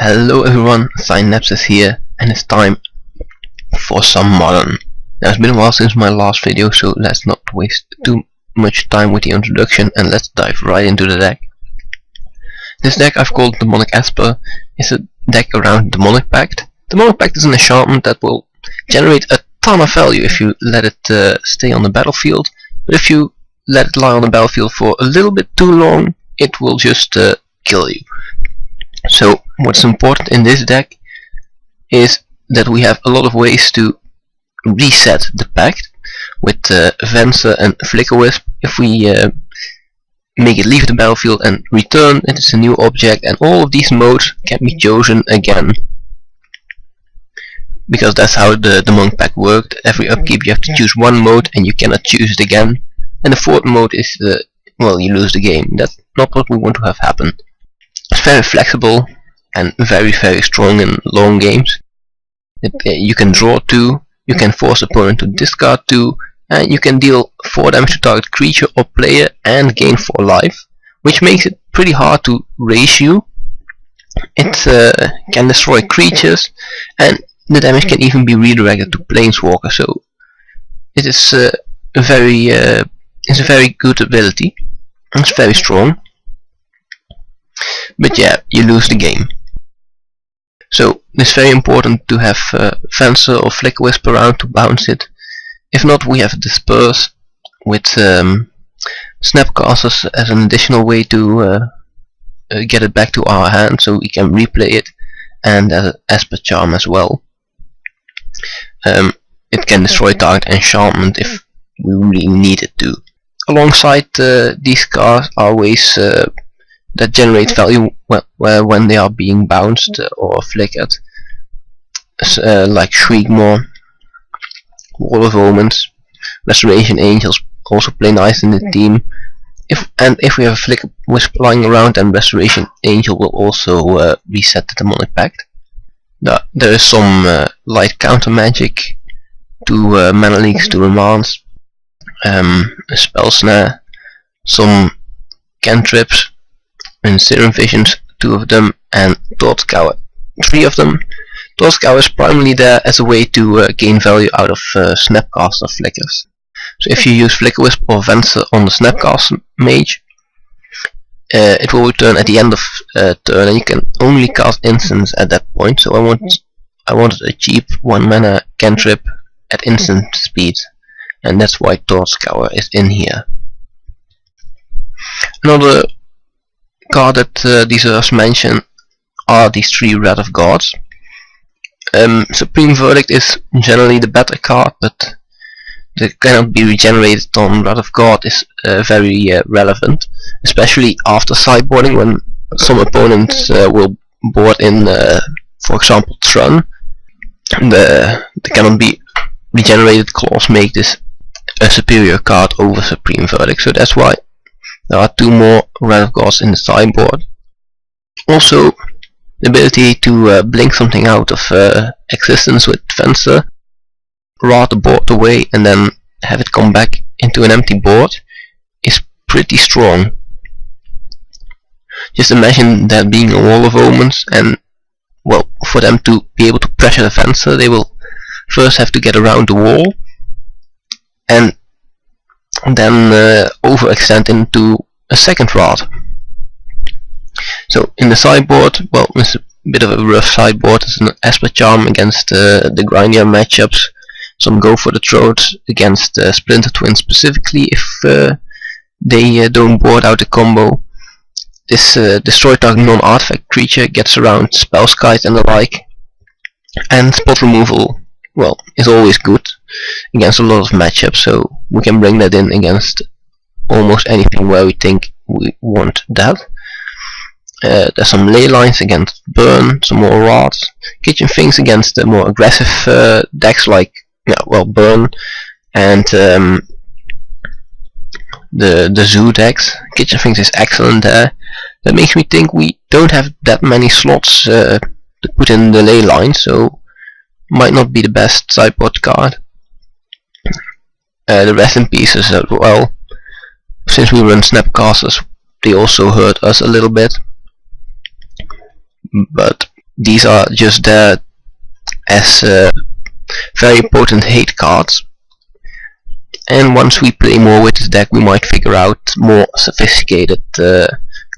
Hello everyone, Synapse is here, and it's time for some Modern. Now it's been a while since my last video, so let's not waste too much time with the introduction and let's dive right into the deck. This deck I've called Demonic Esper. It's a deck around Demonic Pact. Demonic Pact is an enchantment that will generate a ton of value if you let it stay on the battlefield, but if you let it lie on the battlefield for a little bit too long, it will just kill you. So what's important in this deck is that we have a lot of ways to reset the Pact with Venser and Flickerwisp. If we make it leave the battlefield and return, it is a new object, and all of these modes can be chosen again. Because that's how the Demonic Pact worked. Every upkeep you have to choose one mode and you cannot choose it again. And the fourth mode is, well, you lose the game. That's not what we want to have happen. It's very flexible and very strong in long games. You can draw 2, you can force opponent to discard 2, and you can deal 4 damage to target creature or player and gain 4 life, which makes it pretty hard to raise you. It can destroy creatures, and the damage can even be redirected to Planeswalker, so it is a very good ability. It's very strong. But yeah, you lose the game. So it's very important to have Venser or Flickerwisp around to bounce it. If not, we have Disperse with Snapcasters as an additional way to get it back to our hand, so we can replay it, and as an Esper charm as well. It can destroy target enchantment if we really need it to. Alongside these cards are ways that generate value when they are being bounced or flickered, like Shriekmaw, Wall of Omens, Restoration Angels also play nice in the team. If we have a Flickerwisp lying around, then Restoration Angel will also reset the Demonic Pact. There is some light counter magic to mana leaks, to remands, a spell snare, some cantrips, and Serum Visions, 2 of them, and Thought Scour, 3 of them. Thought Scour is primarily there as a way to gain value out of Snapcaster flickers. So if you use Flickerwisp or Venser on the Snapcaster mage, it will return at the end of turn, and you can only cast instants at that point. So I wanted a cheap 1 mana cantrip at instant speed, and that's why Thought Scour is in here. Another card that deserves mention are these 3 Wrath of Gods. Supreme Verdict is generally the better card, but the cannot be regenerated on Wrath of God is very relevant, especially after sideboarding, when some opponents will board in, for example, Thrun. The cannot be regenerated clause make this a superior card over Supreme Verdict, so that's why there are 2 more Wrath of Gods in the sideboard. Also, the ability to blink something out of existence with Venser, rot the board away, and then have it come back into an empty board is pretty strong. Just imagine that being a Wall of Omens, and well, for them to be able to pressure the Venser, they will first have to get around the wall, and then overextend into a second rod. So in the sideboard, well, it's a bit of a rough sideboard. It's an Esper charm against the grindier matchups. Some go for the throats against Splinter Twin specifically if they don't board out the combo. This destroy target non-artifact creature gets around Spellskite and the like. And spot removal, well, is always good against a lot of matchups, so we can bring that in against almost anything where we think we want that. There's some ley lines against Burn, some more rods, Kitchen Finks against the more aggressive decks like, yeah, well, Burn, and the Zoo decks. Kitchen Finks is excellent there. That makes me think we don't have that many slots to put in the ley line, so might not be the best sideboard card. The Rest in Pieces as well. Since we run Snapcasters, they also hurt us a little bit. But these are just there as very potent hate cards, and once we play more with this deck we might figure out more sophisticated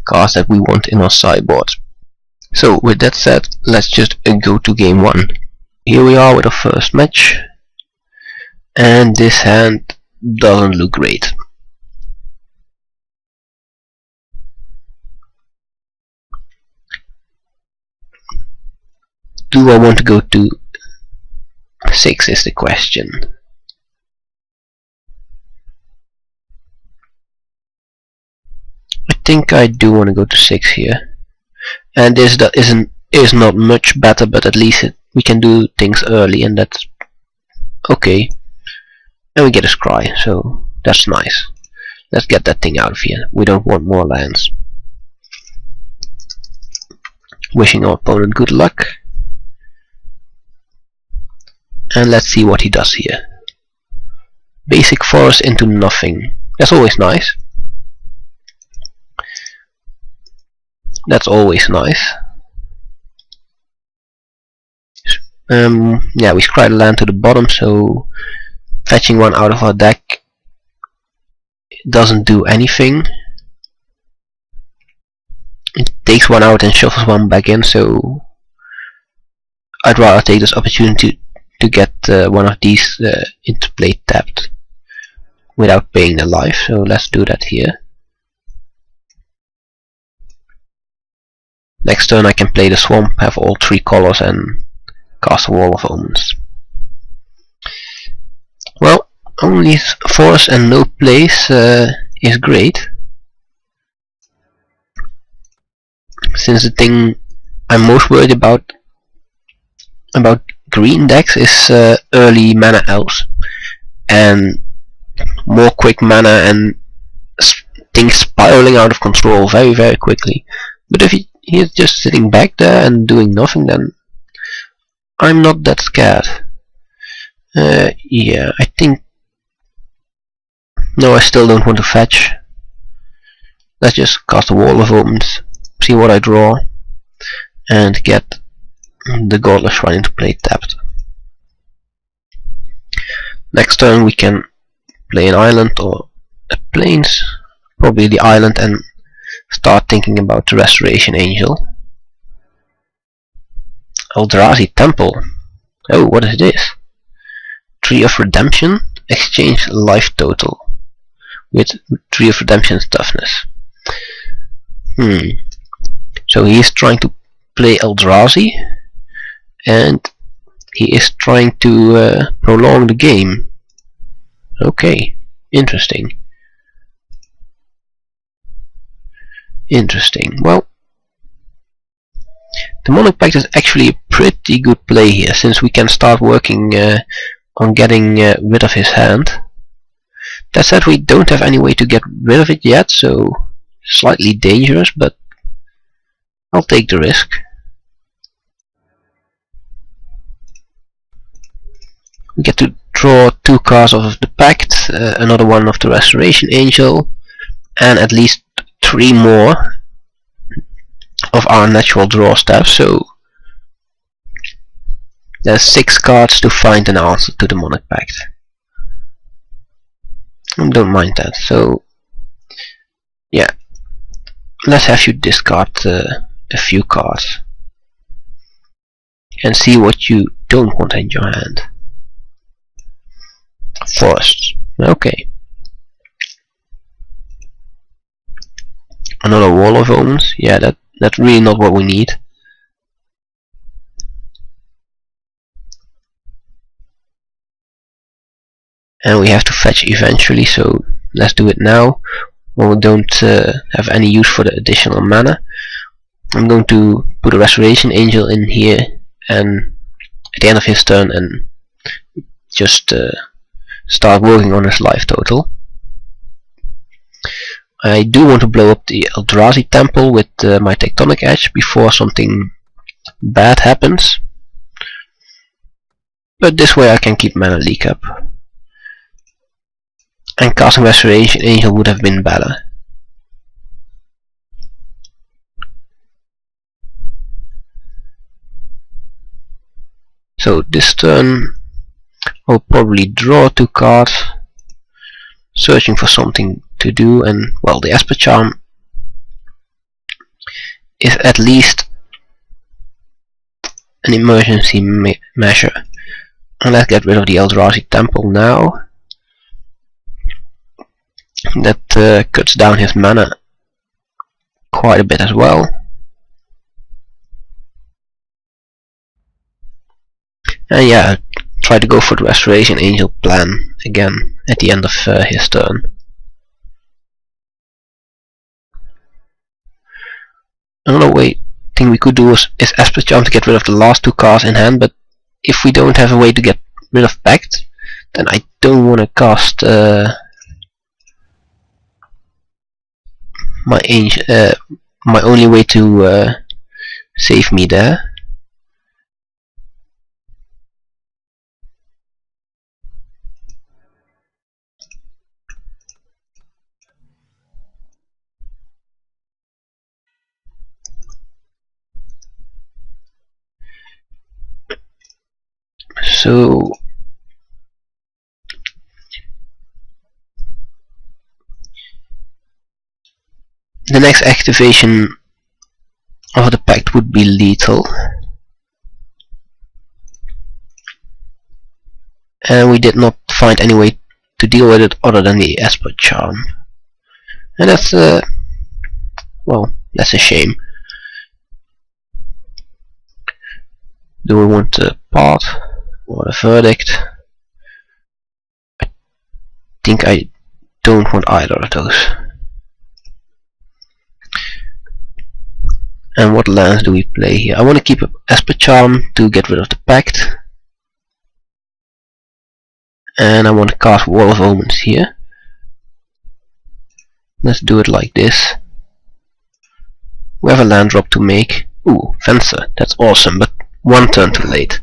cards that we want in our sideboard. So with that said, let's just go to game 1. Here we are with our first match, and this hand doesn't look great. Do I want to go to 6 is the question. I think I do want to go to 6 here, and this is not much better, but at least we can do things early, and that's okay. And we get a scry, so that's nice. Let's get that thing out of here. We don't want more lands. Wishing our opponent good luck. And let's see what he does here. Basic forest into nothing. That's always nice. That's always nice. Yeah, we scry the land to the bottom, so fetching one out of our deck doesn't do anything. It takes one out and shuffles one back in, so I'd rather take this opportunity to get one of these into play tapped without paying the life, so let's do that here. Next turn I can play the swamp, have all 3 colors and cast a Wall of Omens. Well, only force and no place is great, since the thing I'm most worried about green decks is early mana elves and more quick mana and things spiraling out of control very quickly. But if he's just sitting back there and doing nothing, then I'm not that scared. Yeah, I think no, I still don't want to fetch. Let's just cast a Wall of Omens, see what I draw, and get the Godless Shrine into play tapped. Next turn we can play an island or a plains, probably the island, and start thinking about the Restoration Angel. Eldrazi Temple. Oh, what is this? Tree of Redemption. Exchange life total with Tree of Redemption's toughness. So he is trying to play Eldrazi, and he is trying to prolong the game. Okay, interesting. Well, the Demonic Pact is actually a pretty good play here, since we can start working on getting rid of his hand. That said, we don't have any way to get rid of it yet, so slightly dangerous, but I'll take the risk. We get to draw 2 cards of the Pact, another one of the Restoration Angel, and at least 3 more of our natural draw steps, so there's 6 cards to find an answer to the Demonic Pact. I don't mind that, so yeah, let's have you discard a few cards and see what you don't want in your hand. Forests, okay. Another Wall of Omens, yeah, that's really not what we need. And we have to fetch eventually, so let's do it now when we don't have any use for the additional mana. I'm going to put a Restoration Angel in here, and at the end of his turn, and just start working on his life total. I do want to blow up the Eldrazi Temple with my Tectonic Edge before something bad happens, but this way I can keep mana leak up, and casting Restoration Angel would have been better. So this turn I'll probably draw 2 cards, searching for something to do, and well, the Esper Charm is at least an emergency measure. And let's get rid of the Eldrazi Temple now. That cuts down his mana quite a bit as well. And yeah, try to go for the Restoration Angel plan again at the end of his turn. Another thing we could do is Esper Charm to get rid of the last 2 cards in hand, but if we don't have a way to get rid of Pact, then I don't want to cast my only way to save me there. So the next activation of the Pact would be lethal, and we did not find any way to deal with it other than the Esper Charm, and that's well, that's a shame. Do we want a part or a verdict? I think I don't want either of those. And what lands do we play here? I want to keep up Esper Charm to get rid of the Pact, and I want to cast Wall of Omens here. Let's do it like this. We have a land drop to make. Ooh, Fencer, that's awesome, but 1 turn too late.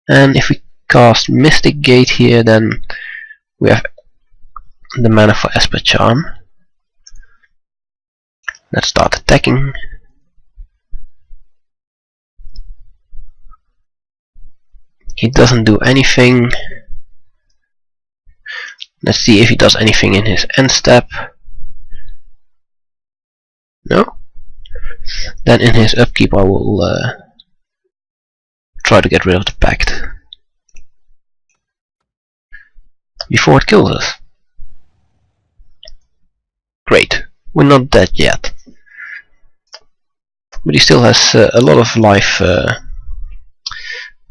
And if we cast Mystic Gate here, then we have the mana for Esper Charm. Let's start attacking. He doesn't do anything. Let's see if he does anything in his end step. No? Then in his upkeep I will try to get rid of the Pact before it kills us. Great, we're not dead yet. But he still has a lot of life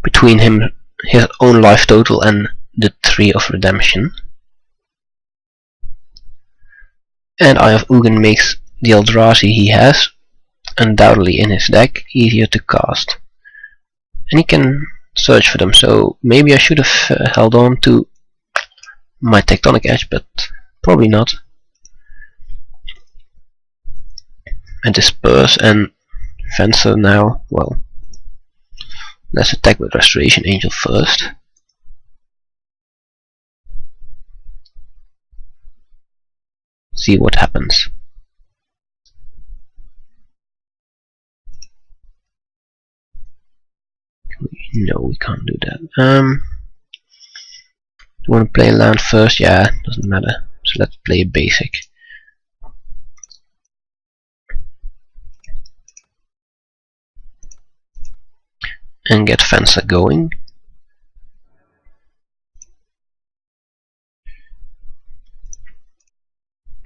between his own life total and the Tree of Redemption. And Eye of Ugin makes the Eldrazi he has undoubtedly in his deck easier to cast. And he can search for them, so maybe I should have held on to my Tectonic Edge, but probably not. And Disperse and Fencer now. Well, let's attack with Restoration Angel first. See what happens. No, we can't do that. Do you want to play a land first? Yeah, doesn't matter. So let's play a basic. And get Fencer going.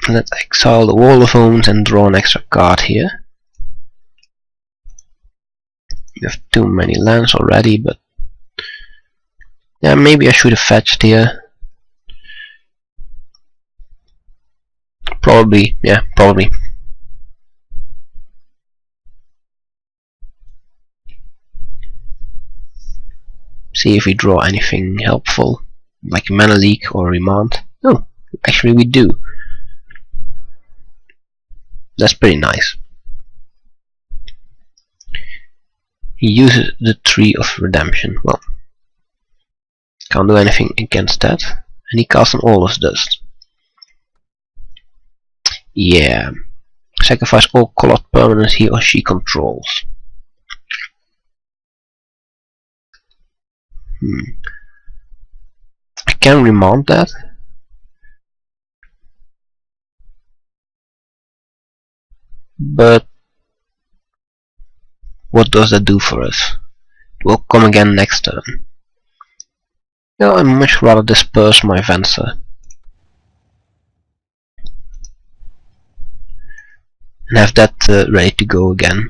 Let's exile the Wall of Omens and draw an extra card here. You have too many lands already, but yeah, maybe I should have fetched here. Probably, yeah, probably. See if we draw anything helpful, like a Mana Leak or Remand. Oh, actually we do. That's pretty nice. He uses the Tree of Redemption. Well, can't do anything against that. And he casts an Aulus Dust. Yeah. Sacrifice all colored permanents he or she controls. I can remount that. But what does that do for us? It will come again next turn. No, I much rather disperse my Venser and have that ready to go again.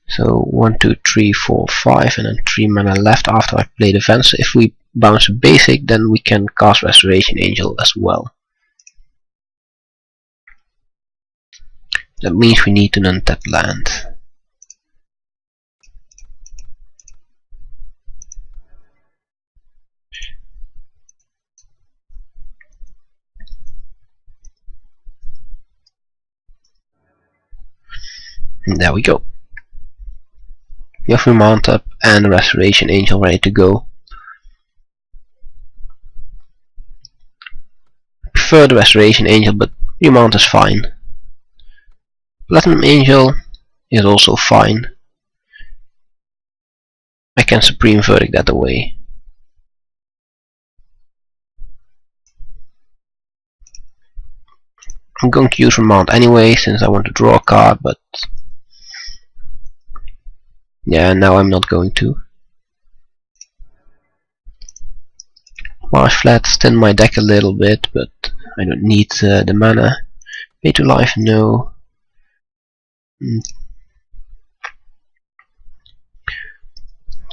So 1, 2, 3, 4, 5, and then 3 mana left after I play the Venser. If we bounce a basic, then we can cast Restoration Angel as well. That means we need an untapped land. And there we go. We have Remount up and a Restoration Angel ready to go. I prefer the Restoration Angel, but Remount is fine. Platinum Angel is also fine. I can Supreme Verdict that away. I'm going to use Remount anyway since I want to draw a card, but yeah, now I'm not going to. Marsh Flats thin my deck a little bit, but I don't need the mana. Pay to life, no.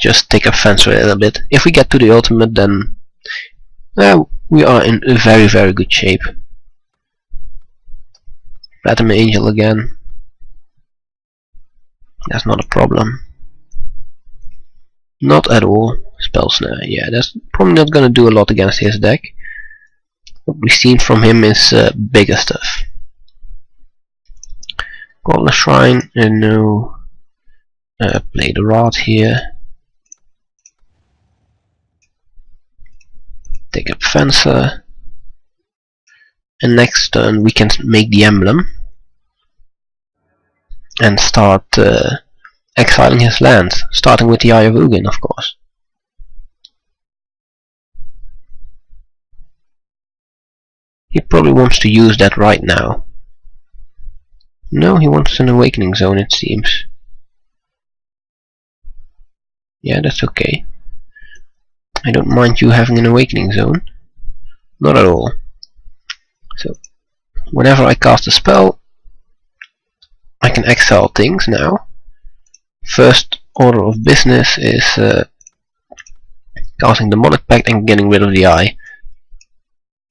Just take up Fencer a little bit. If we get to the ultimate, then we are in a very, very good shape. Platinum Angel again. That's not a problem. Not at all. Spell Snare, yeah, that's probably not gonna do a lot against his deck. What we've seen from him is bigger stuff. Godless Shrine, no. Play the Rod here. Take up Fencer. And next turn we can make the emblem. And start exiling his lands, starting with the Eye of Ugin, of course. He probably wants to use that right now. No, he wants an Awakening Zone, it seems. Yeah, that's okay. I don't mind you having an Awakening Zone. Not at all. So, whenever I cast a spell, I can exile things now. First order of business is casting the Demonic Pact and getting rid of the eye.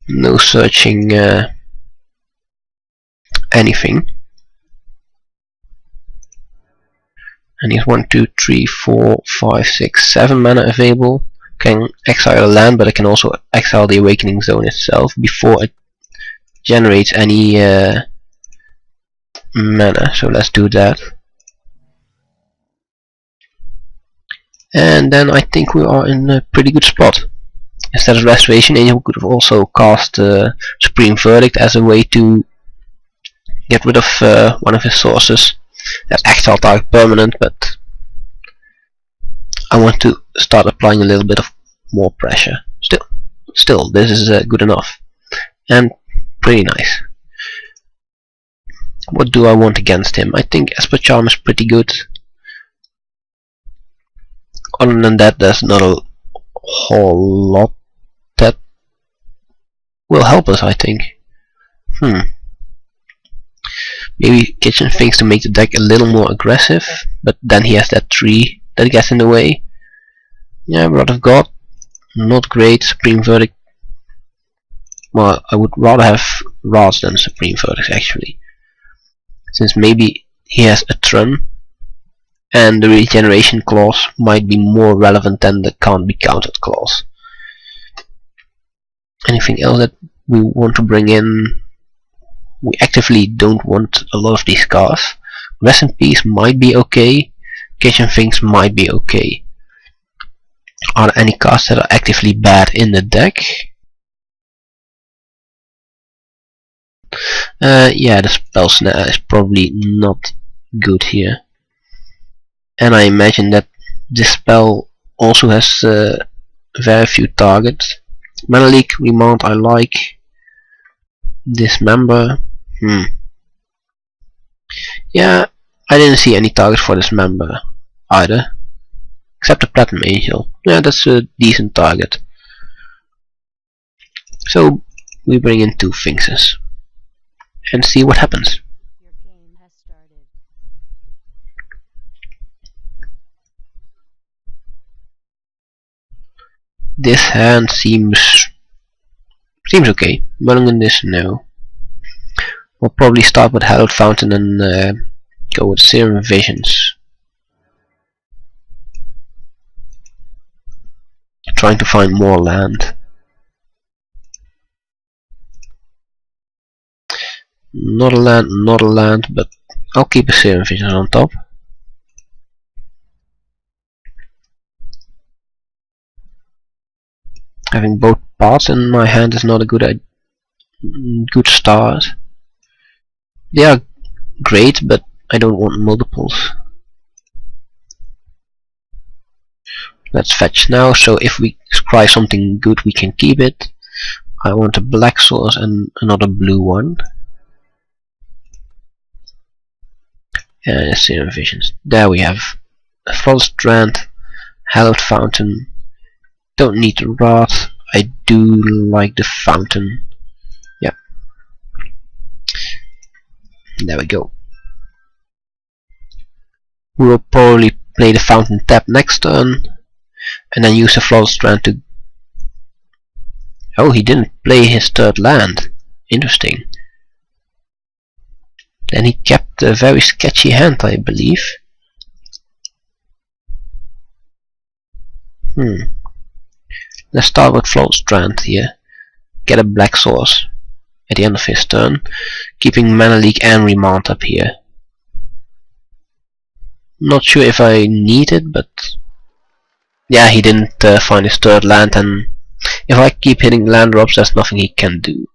No searching anything. And he's 1, 2, 3, 4, 5, 6, 7 mana available. Can exile a land, but I can also exile the Awakening Zone itself before it generates any mana. So let's do that. And then I think we are in a pretty good spot. Instead of Restoration Angel, we could have also cast Supreme Verdict as a way to get rid of one of his sources. That's exile target permanent, but I want to start applying a little bit of more pressure. Still, this is good enough and pretty nice. What do I want against him? I think Esper Charm is pretty good. Other than that, there's not a whole lot that will help us, I think. Maybe Kitchen Finks to make the deck a little more aggressive, but then he has that tree that gets in the way. Yeah, Rod of God, not great. Supreme Verdict, well, I would rather have Rods than Supreme Verdict actually, since maybe he has a Trun and the regeneration clause might be more relevant than the can't be countered clause. Anything else that we want to bring in? We actively don't want a lot of these cards. Rest in Peace might be okay. Kitchen Finks might be okay. Are there any cards that are actively bad in the deck? Yeah, the Spell Snare is probably not good here. And I imagine that this spell also has very few targets. Menelik, Remand I like. Dismember. Yeah, I didn't see any target for Dismember either. Except the Platinum Angel. Yeah, that's a decent target. So we bring in 2 Sphinxes and see what happens. Your game has started. This hand seems okay. Mulligan this, no. We'll probably start with Hallowed Fountain and go with Serum Visions. Trying to find more land. Not a land, but I'll keep a Serum Visions on top. Having both parts in my hand is not a good start. They are great, but I don't want multiples. Let's fetch now, so if we scry something good we can keep it. I want a black source and another blue one. And Serum Visions. There we have a False Strand, Hallowed Fountain. Don't need the Wrath. I do like the Fountain. Yeah. There we go. We will probably play the Fountain tap next turn. And then use the Flawless Strand to... Oh, he didn't play his 3rd land. Interesting. Then he kept a very sketchy hand, I believe. Let's start with Flawless Strand here. Get a black source at the end of his turn, keeping Menelik and Remand up here. Not sure if I need it, but yeah, he didn't find his 3rd land, and if I keep hitting land drops, there's nothing he can do.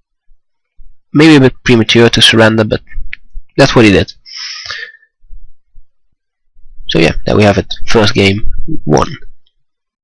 Maybe a bit premature to surrender, but that's what he did. So yeah, there we have it. First game won.